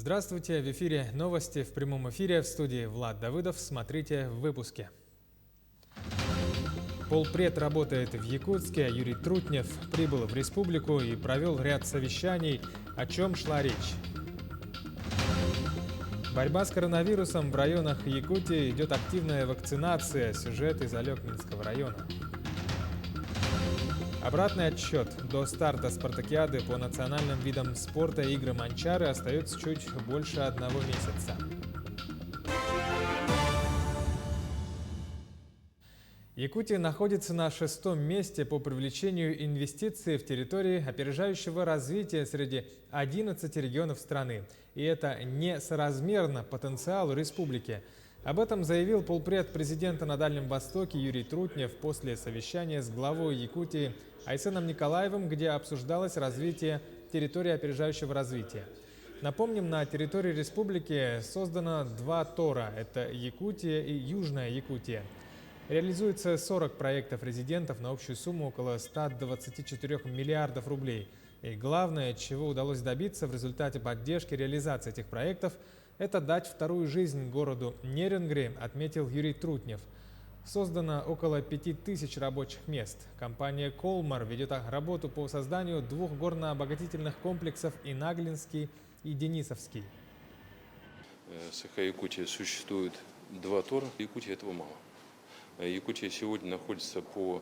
Здравствуйте, в эфире новости в прямом эфире в студии Влад Давыдов. Смотрите в выпуске. Полпред работает в Якутске. Юрий Трутнев прибыл в республику и провел ряд совещаний. О чем шла речь? Борьба с коронавирусом в районах Якутии, идет активная вакцинация. Сюжет из Алекминского района. Обратный отсчет до старта спартакиады по национальным видам спорта игры Манчары остается чуть больше 1 месяца. Якутия находится на 6-м месте по привлечению инвестиций в территории опережающего развития среди 11 регионов страны. И это несоразмерно потенциалу республики. Об этом заявил полпред президента на Дальнем Востоке Юрий Трутнев после совещания с главой Якутии Айсеном Николаевым, где обсуждалось развитие территории опережающего развития. Напомним, на территории республики создано 2 ТОРа – это Якутия и Южная Якутия. Реализуется 40 проектов резидентов на общую сумму около 124 миллиардов рублей. И главное, чего удалось добиться в результате поддержки реализации этих проектов, это дать вторую жизнь городу Нерюнгри, отметил Юрий Трутнев. Создано около 5000 рабочих мест. Компания «Колмар» ведет работу по созданию 2 горно-обогатительных комплексов Инаглинский и Денисовский. В Саха-Якутии существует 2 ТОРа. В Якутии этого мало. Якутия сегодня находится по,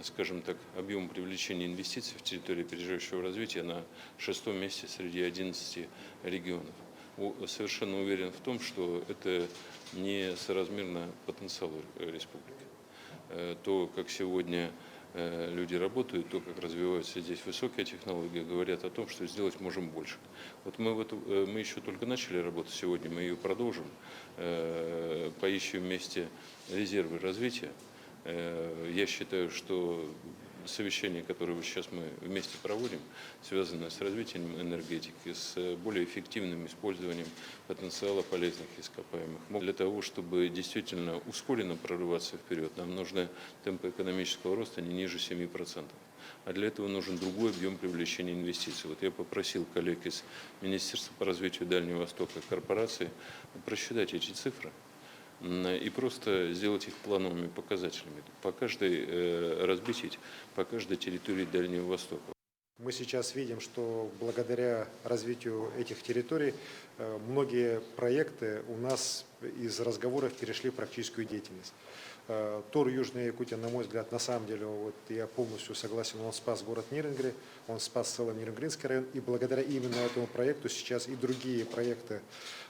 скажем так, объему привлечения инвестиций в территории опережающего развития на 6-м месте среди 11 регионов. Совершенно уверен в том, что это не соразмерно потенциалу республики. То, как сегодня люди работают, то, как развиваются здесь высокие технологии, говорят о том, что сделать можем больше. Вот мы еще только начали работу сегодня, мы ее продолжим, поищем вместе резервы развития. Я считаю, что совещание, которое сейчас мы вместе проводим, связано с развитием энергетики, с более эффективным использованием потенциала полезных ископаемых. Для того, чтобы действительно ускоренно прорываться вперед, нам нужны темпы экономического роста не ниже 7%. А для этого нужен другой объем привлечения инвестиций. Вот я попросил коллег из Министерства по развитию Дальнего Востока, корпорации, просчитать эти цифры и просто сделать их плановыми показателями по каждой разбить по каждой территории Дальнего Востока. Мы сейчас видим, что благодаря развитию этих территорий многие проекты у нас из разговоров перешли в практическую деятельность. ТОР Южная Якутия, на мой взгляд, на самом деле, вот я полностью согласен, он спас город Нерюнгри, он спас целый Нерюнгринский район, и благодаря именно этому проекту сейчас и другие проекты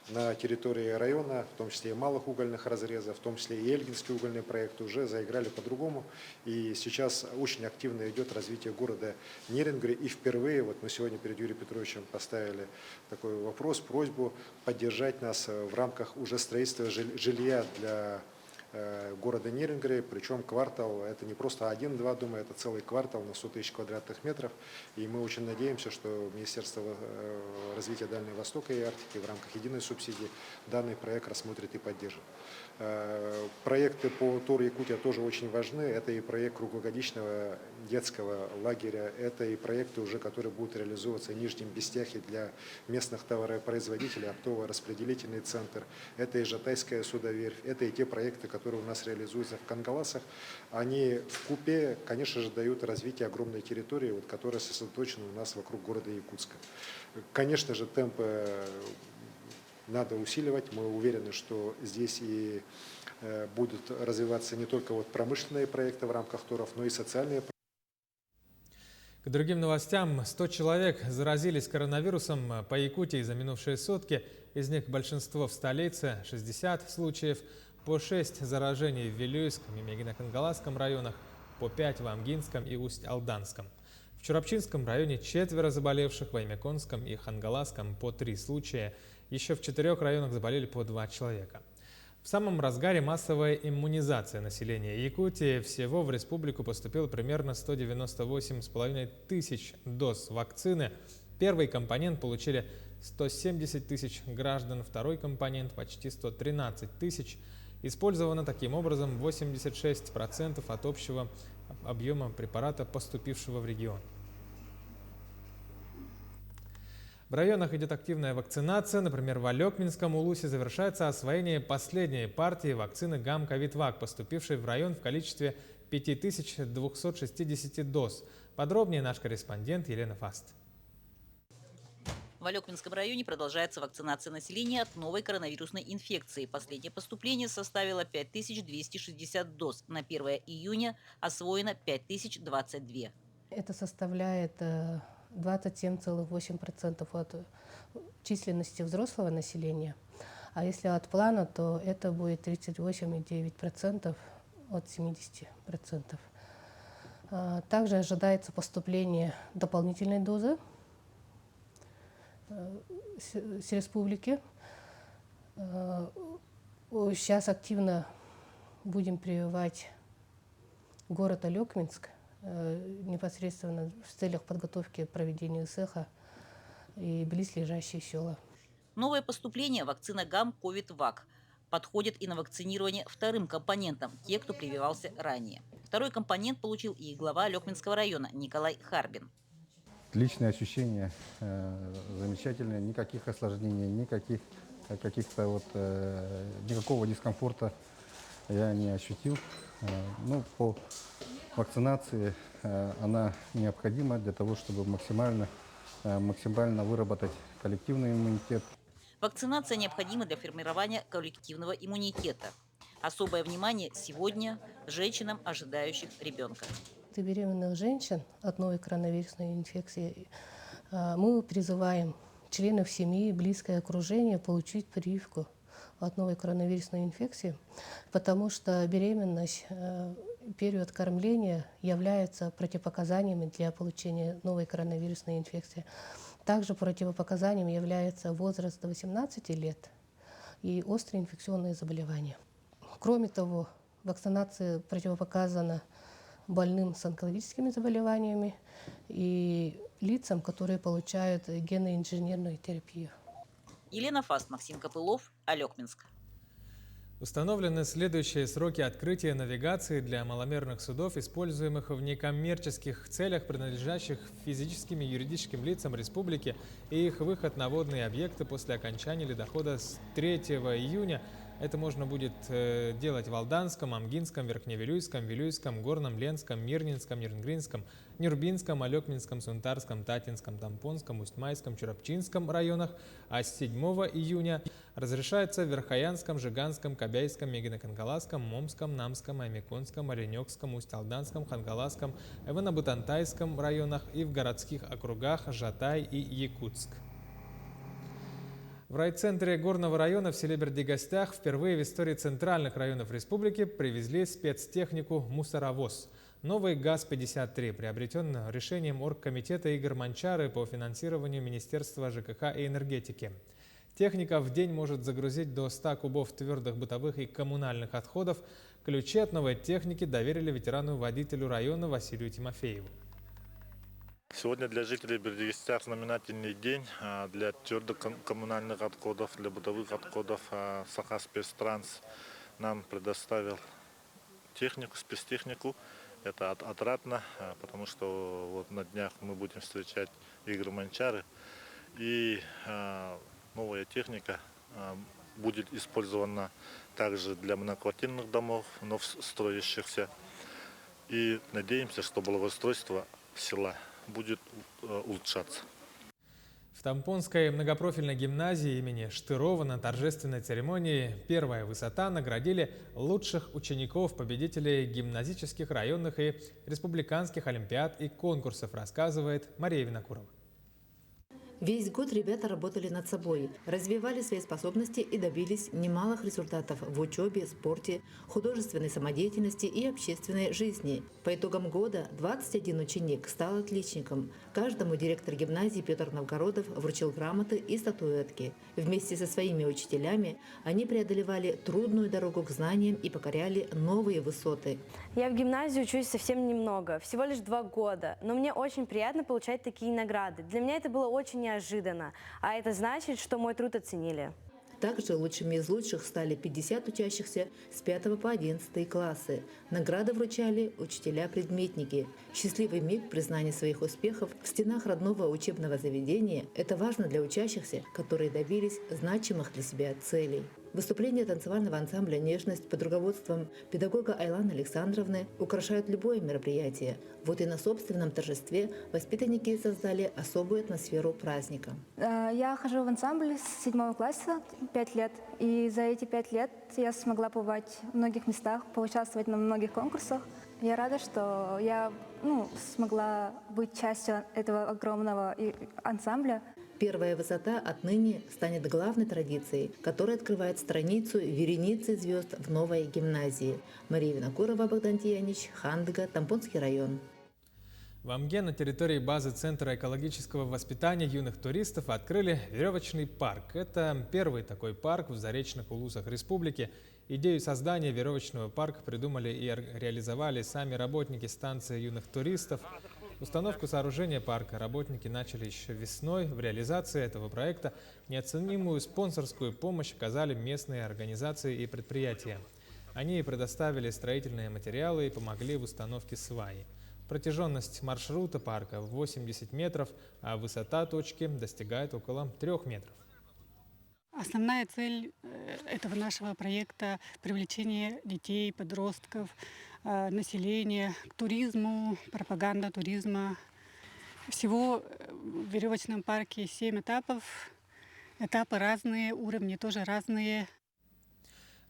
на территории района, в том числе и малых угольных разрезов, в том числе и Эльгинский угольный проект уже заиграли по-другому, и сейчас очень активно идет развитие города Нерюнгри, и впервые, вот мы сегодня перед Юрием Петровичем поставили такой вопрос, просьбу поддержать нас в рамках уже строительства жилья для города Нерюнгри, причем квартал, это не просто 1-2 дома, это целый квартал на 100 тысяч квадратных метров. И мы очень надеемся, что Министерство развития Дальнего Востока и Арктики в рамках единой субсидии данный проект рассмотрит и поддержит. Проекты по ТОР Якутия тоже очень важны. Это и проект круглогодичного детского лагеря, это и проекты уже, которые будут реализовываться в Нижнем Бестяхе для местных товаропроизводителей, оптово-распределительный центр, это и Жатайская судоверфь, это и те проекты, которые у нас реализуются в Кангаласах. Они вкупе, конечно же, дают развитие огромной территории, вот, которая сосредоточена у нас вокруг города Якутска. Конечно же, темпы надо усиливать. Мы уверены, что здесь и будут развиваться не только вот промышленные проекты в рамках ТОРов, но и социальные проекты. К другим новостям. 100 человек заразились коронавирусом по Якутии за минувшие сутки. Из них большинство в столице, 60 случаев, по 6 заражений в Вилюйском и Мегино-Кангаласском районах, по 5 в Амгинском и Усть-Алданском. В Чурапчинском районе 4 заболевших, в Аймяконском и Хангаласском по 3 случая. Еще в 4 районах заболели по 2 человека. В самом разгаре массовая иммунизация населения Якутии. Всего в республику поступило примерно 198,5 тысяч доз вакцины. Первый компонент получили 170 тысяч граждан, второй компонент почти 113 тысяч. Использовано таким образом 86% от общего объема препарата, поступившего в регион. В районах идет активная вакцинация. Например, в Алекминском Улусе завершается освоение последней партии вакцины ГАМ-ковид-ВАК, поступившей в район в количестве 5260 доз. Подробнее наш корреспондент Елена Фаст. В Алекминском районе продолжается вакцинация населения от новой коронавирусной инфекции. Последнее поступление составило 5260 доз. На 1 июня освоено 5022. Это составляет 27,8% от численности взрослого населения. А если от плана, то это будет 38,9% от 70%. Также ожидается поступление дополнительной дозы с республики. Сейчас активно будем прививать город Алекминск непосредственно в целях подготовки к проведению СЭХа и близлежащие села. Новое поступление вакцина ГАМ-ковид-ВАК подходит и на вакцинирование вторым компонентом – те, кто прививался ранее. Второй компонент получил и глава Алекминского района Николай Харбин. Личные ощущения замечательные, никаких осложнений, никакого дискомфорта я не ощутил. По вакцинации она необходима для того, чтобы максимально выработать коллективный иммунитет. Вакцинация необходима для формирования коллективного иммунитета. Особое внимание сегодня женщинам, ожидающим ребенка. Для беременных женщин от новой коронавирусной инфекции мы призываем членов семьи и близкое окружение получить прививку от новой коронавирусной инфекции, потому что беременность, период кормления является противопоказаниями для получения новой коронавирусной инфекции. Также противопоказанием является возраст до 18 лет и острые инфекционные заболевания. Кроме того, вакцинация противопоказана больным с онкологическими заболеваниями и лицам, которые получают генно-инженерную терапию. Елена Фаст, Максим Копылов, Алекминск. Установлены следующие сроки открытия навигации для маломерных судов, используемых в некоммерческих целях, принадлежащих физическим и юридическим лицам республики, и их выход на водные объекты после окончания ледохода с 3 июня. Это можно будет делать в Алданском, Амгинском, Верхневилюйском, Вилюйском, Горном, Ленском, Мирнинском, Нернгринском, Нюрбинском, Алекминском, Сунтарском, Татинском, Тампонском, Усть-Майском, Чурапчинском районах, а с 7 июня разрешается в Верхоянском, Жиганском, Кобяйском, Мегино-Кангаласском, Момском, Намском, Аймеконском, Оренёкском, Усть-Алданском, Хангаласском, Эвано-Бутантайском районах и в городских округах Жатай и Якутск. В райцентре Горного района в селе Бердигостях впервые в истории центральных районов республики привезли спецтехнику «Мусоровоз». Новый ГАЗ-53 приобретен решением оргкомитета Игоря Манчары по финансированию Министерства ЖКХ и энергетики. Техника в день может загрузить до 100 кубов твердых бытовых и коммунальных отходов. Ключи от новой техники доверили ветерану-водителю района Василию Тимофееву. Сегодня для жителей Бердигостях знаменательный день. Для твердых коммунальных отходов, для бытовых отходов Сахаспецтранс нам предоставил спецтехнику. Это отрадно, потому что вот на днях мы будем встречать Игоря Манчары. И новая техника будет использована также для многоквартирных домов, вновь строящихся. И надеемся, что благоустройство села будет улучшаться. В Тампонской многопрофильной гимназии имени Штырова на торжественной церемонии «Первая высота» наградили лучших учеников, победителей гимназических, районных и республиканских олимпиад и конкурсов, рассказывает Мария Винокурова. Весь год ребята работали над собой, развивали свои способности и добились немалых результатов в учебе, спорте, художественной самодеятельности и общественной жизни. По итогам года 21 ученик стал отличником. Каждому директор гимназии Петр Новгородов вручил грамоты и статуэтки. Вместе со своими учителями они преодолевали трудную дорогу к знаниям и покоряли новые высоты. Я в гимназии учусь совсем немного, всего лишь 2 года, но мне очень приятно получать такие награды. Для меня это было очень неожиданно, а это значит, что мой труд оценили. Также лучшими из лучших стали 50 учащихся с 5 по 11 классы. Награды вручали учителя-предметники. Счастливый миг признания своих успехов в стенах родного учебного заведения – это важно для учащихся, которые добились значимых для себя целей. Выступления танцевального ансамбля «Нежность» под руководством педагога Айланы Александровны украшают любое мероприятие. Вот и на собственном торжестве воспитанники создали особую атмосферу праздника. Я хожу в ансамбль с 7 класса 5 лет, и за эти 5 лет я смогла побывать в многих местах, поучаствовать на многих конкурсах. Я рада, что я смогла быть частью этого огромного ансамбля. Первая высота отныне станет главной традицией, которая открывает страницу вереницы звезд в новой гимназии. Мария Винокурова, Богдан Тиянич, Хандга, Тамбовский район. В Амге на территории базы Центра экологического воспитания юных туристов открыли веревочный парк. Это первый такой парк в заречных улусах республики. Идею создания веревочного парка придумали и реализовали сами работники станции юных туристов. Установку сооружения парка работники начали еще весной. В реализации этого проекта неоценимую спонсорскую помощь оказали местные организации и предприятия. Они предоставили строительные материалы и помогли в установке сваи. Протяженность маршрута парка 80 метров, а высота точки достигает около 3 метров. Основная цель этого нашего проекта – привлечение детей, подростков, населения к туризму, пропаганда туризма. Всего в веревочном парке 7 этапов. Этапы разные, уровни тоже разные.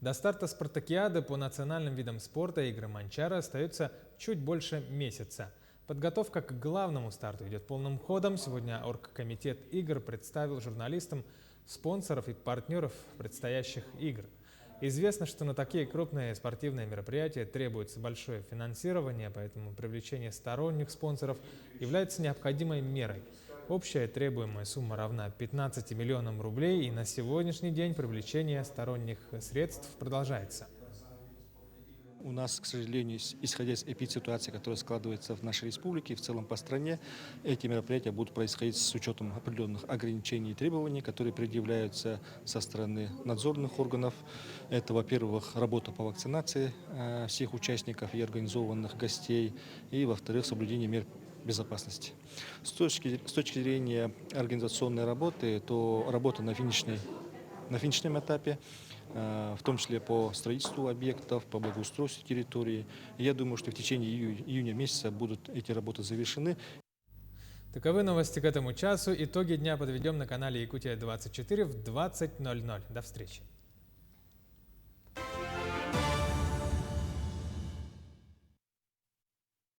До старта спартакиады по национальным видам спорта игры Манчары остается чуть больше месяца. Подготовка к главному старту идет полным ходом. Сегодня оргкомитет игр представил журналистам спонсоров и партнеров предстоящих игр. Известно, что на такие крупные спортивные мероприятия требуется большое финансирование, поэтому привлечение сторонних спонсоров является необходимой мерой. Общая требуемая сумма равна 15 миллионам рублей, и на сегодняшний день привлечение сторонних средств продолжается. У нас, к сожалению, исходя из эпидситуации, которая складывается в нашей республике, в целом по стране, эти мероприятия будут происходить с учетом определенных ограничений и требований, которые предъявляются со стороны надзорных органов. Это, во-первых, работа по вакцинации всех участников и организованных гостей, и, во-вторых, соблюдение мер безопасности. С точки зрения организационной работы, то работа на финишном этапе, в том числе по строительству объектов, по благоустройству территории. И я думаю, что в течение июня месяца будут эти работы завершены. Таковы новости к этому часу. Итоги дня подведем на канале Якутия-24 в 20:00. До встречи.